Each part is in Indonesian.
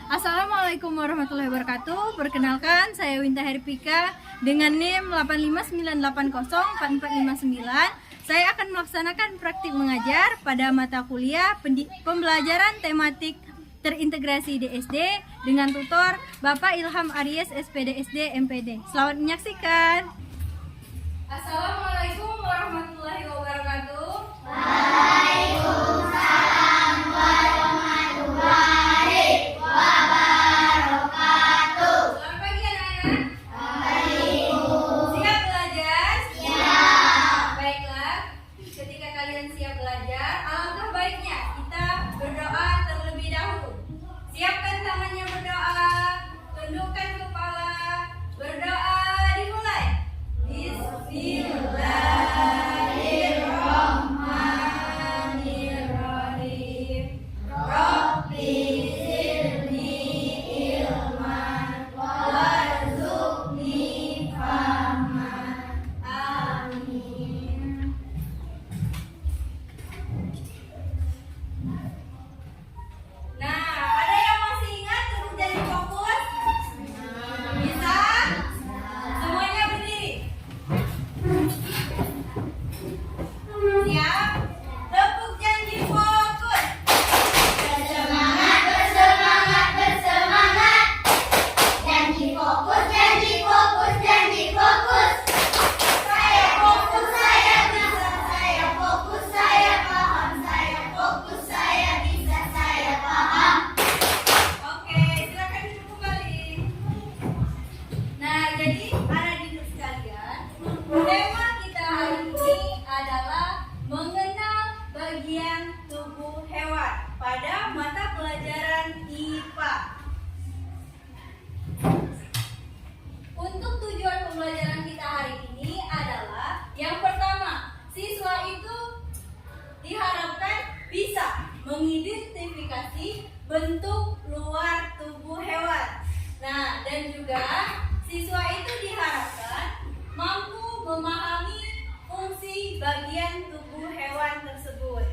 Assalamualaikum warahmatullahi wabarakatuh. Perkenalkan, saya Winta Herpika dengan NIM 859804459. Saya akan melaksanakan praktik mengajar pada mata kuliah pembelajaran tematik terintegrasi DSD dengan tutor Bapak Ilham Aries SPDSD MPD. Selamat menyaksikan. Assalamualaikum warahmatullahi wabarakatuh. Waalaikumsalam warahmatullahi wabarakatuh. Selamat pagi anak-anak. Pagi. Siap belajar? Siap. Baiklah, ketika kalian siap belajar, alangkah baiknya kita berdoa terlebih dahulu. Siapkan tangannya berdoa, tundukkan kepala, berdoa dimulai. Bismillahirrahmanirrahim. Rabbi zidni ilman warzuqni fahman. Amin. Nah, ada yang masih ingat terus jadi fokus? Bisa? Semuanya berdiri. Siap? Tepuk janji fokus. Bersemangat, bersemangat, bersemangat. Janji fokus, janji fokus, janji fokus. Saya fokus, saya bisa, saya fokus, saya paham, saya fokus, saya bisa, saya paham. Oke, silakan duduk kembali. Nah, jadi anak didik sekalian, tema kita hari ini adalah mengenal bagian tubuh hewan pada mata pelajaran IPA. Untuk tujuan pembelajaran kita hari ini adalah yang pertama, siswa itu diharapkan bisa mengidentifikasi bentuk luar tubuh hewan. Nah, dan juga siswa itu diharapkan mampu memahami fungsi bagian tubuh hewan tersebut.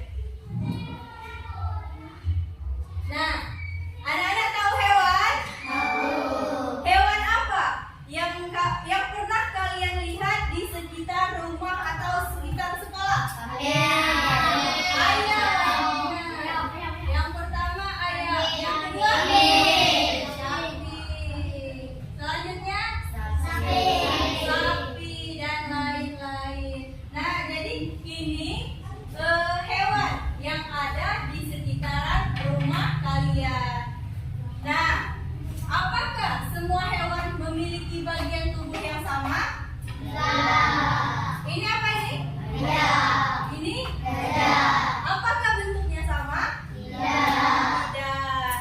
Nah, anak-anak tahu hewan? Hewan apa yang pernah kalian lihat di sekitar rumah atau sekitar sekolah? Ayam. Yang pertama ayam. Yang kedua sapi. Selanjutnya sapi dan lain-lain. Nah, jadi ini hewan yang ada di sekitaran rumah kalian. Nah, apakah semua hewan memiliki bagian tubuh yang sama? Ini apa ini? Ini? Apakah bentuknya sama? Tidak.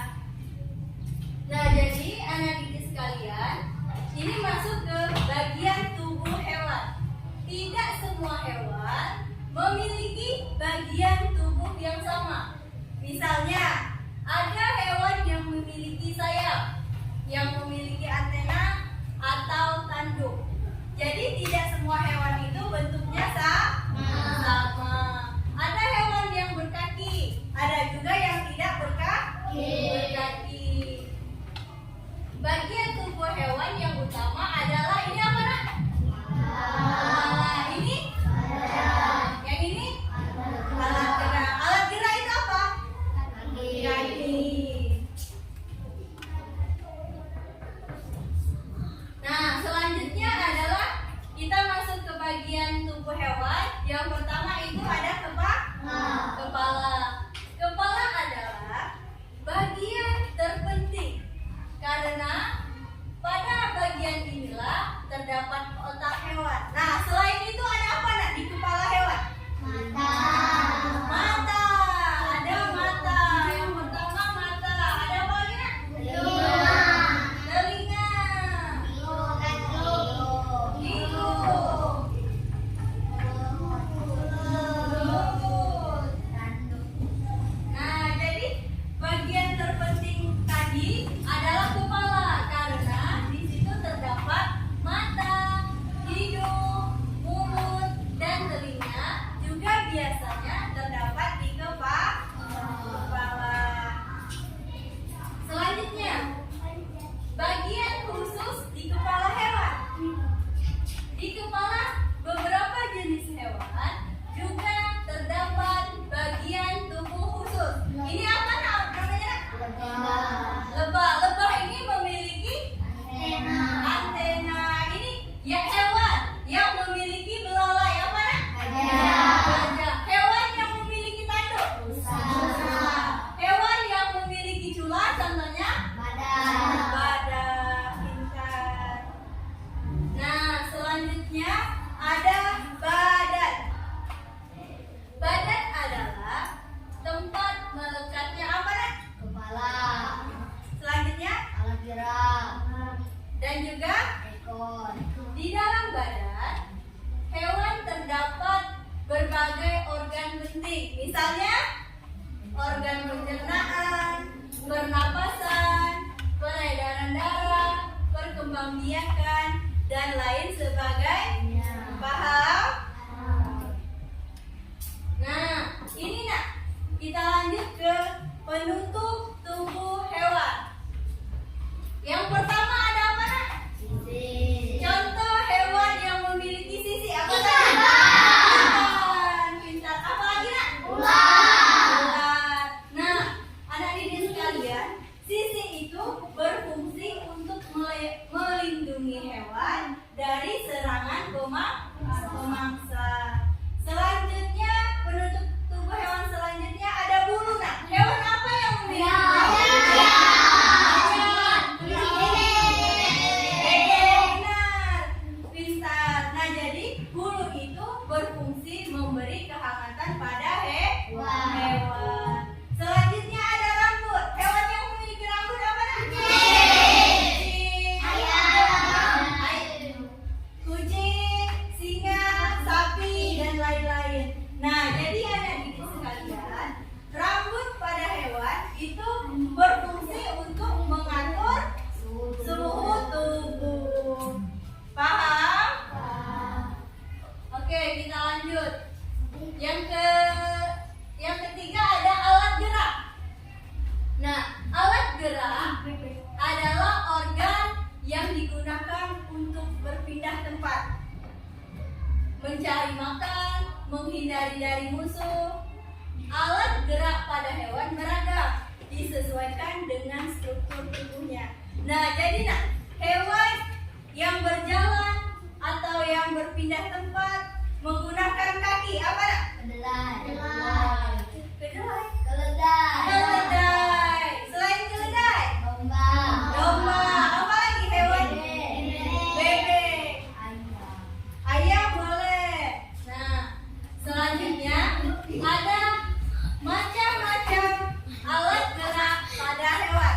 Nah, jadi anak didik sekalian, ini masuk ke bagian tubuh hewan. Tidak semua hewan memiliki bagian tubuh yang sama. Misalnya, ada hewan yang memiliki sayap, yang memiliki antena atau tanduk. Jadi tidak semua hewan itu bentuknya sama. Ada hewan yang berkaki, ada juga yang tidak berkaki. Bagian tubuh hewan yang utama adalah ini apa nak? Ini? Yang ini? Alat gerak. Alat gerak itu apa? Kaki. Nah, selanjutnya adalah kita masuk ke bagian tubuh dan juga ekor. di dalam badan hewan terdapat berbagai organ penting. Misalnya organ pencernaan, pernapasan, peredaran darah, perkembangbiakan, dan lain sebagainya. Paham? Nah, ini nak, kita lanjut ke penutup tubuh hewan. Yang pertama ada apa nak? Sisi. Contoh hewan yang memiliki sisi apa Ikan. tadi? Ikan. Pintar. Apa lagi nak? Ular. Ular. Nah, anak didik sekalian, sisi itu berfungsi untuk melindungi hewan dari serangan pemangsa. Selanjutnya, penutup tubuh hewan selanjutnya ada bulu nak. Hewan apa yang memiliki bulu? Benar, pintar. Nah, jadi bulu itu berfungsi memberi kehangatan pada hewan. Selanjutnya ada rambut. Hewan yang memiliki rambut apa nak? Kucing. Kucing, singa, sapi, dan lain-lain. Nah, jadi anak didik sekalian, rambut pada hewan itu berfungsi untuk mengatur suhu tubuh. Paham? Oke, kita lanjut. Yang ketiga ada alat gerak. Nah, alat gerak adalah organ yang digunakan untuk berpindah tempat, mencari makan, menghindari dari musuh. Alat gerak pada hewan beragam, disesuaikan dengan struktur tubuhnya. Nah, jadi nak, hewan yang berjalan atau yang berpindah tempat menggunakan kaki apa nak? Kedelai. Kedelai. Keledai. Keledai. Selain keledai, Domba. domba. Apa lagi hewan? Bebek. Ayam boleh. Nah, selanjutnya ada macam-macam alat gerak pada hewan.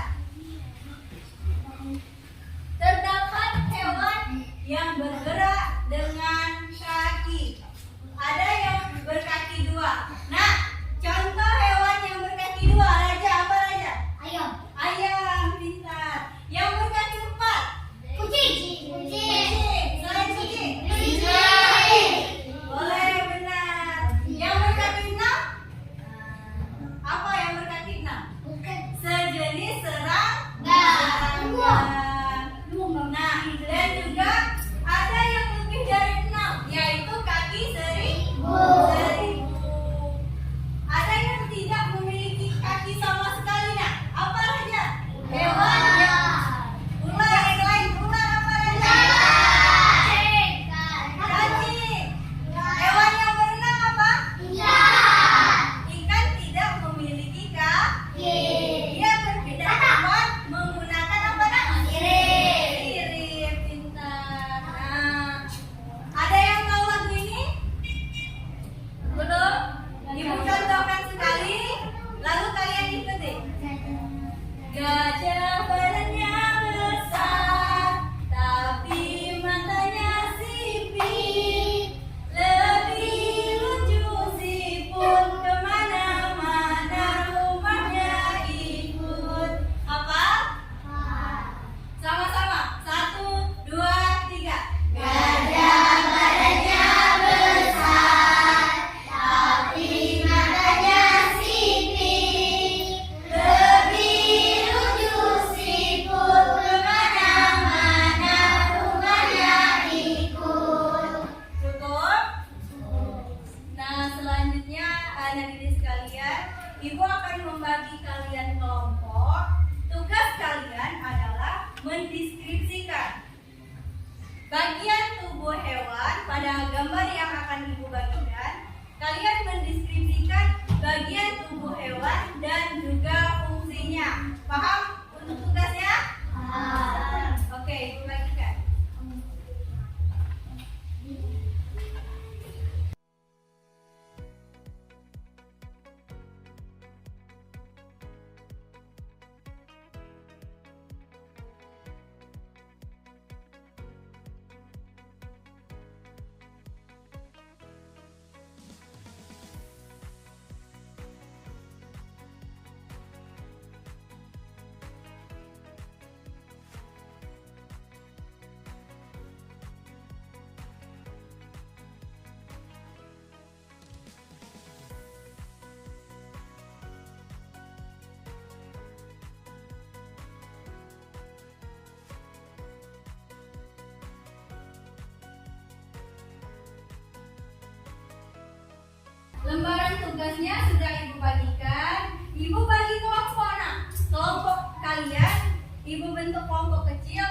tugasnya sudah Ibu bagikan. Ibu bagi kelompok. Nah, kelompok kalian, Ibu bentuk kelompok kecil.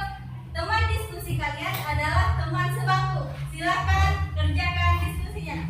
Teman diskusi kalian adalah teman sebangku. Silakan kerjakan diskusinya.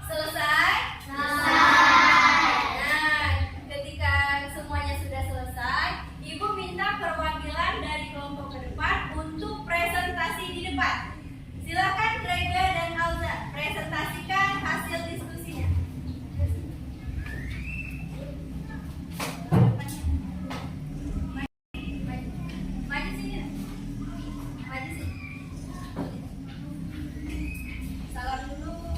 Selesai? Nah, ketika semuanya sudah selesai, Ibu minta perwakilan dari kelompok ke depan untuk presentasi di depan. Silakan Rega dan Alza presentasikan hasil diskusinya. Maju sini. Maju sini. Salam dulu.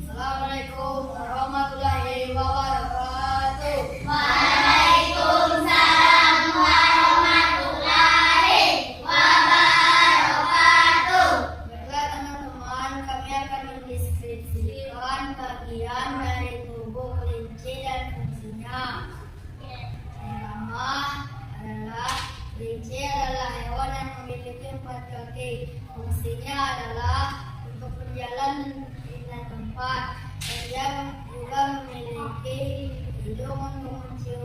Assalamualaikum warahmatullahi wabarakatuh. Waalaikumsalam warahmatullahi wabarakatuh. Baiklah teman-teman, kami akan mendeskripsikan bagian dari tubuh kelinci dan fungsinya. Pertama adalah kelinci adalah hewan yang memiliki 4 kaki. Fungsinya adalah untuk berjalan di pindah tempat. Dan dia juga memiliki hidung untuk mencium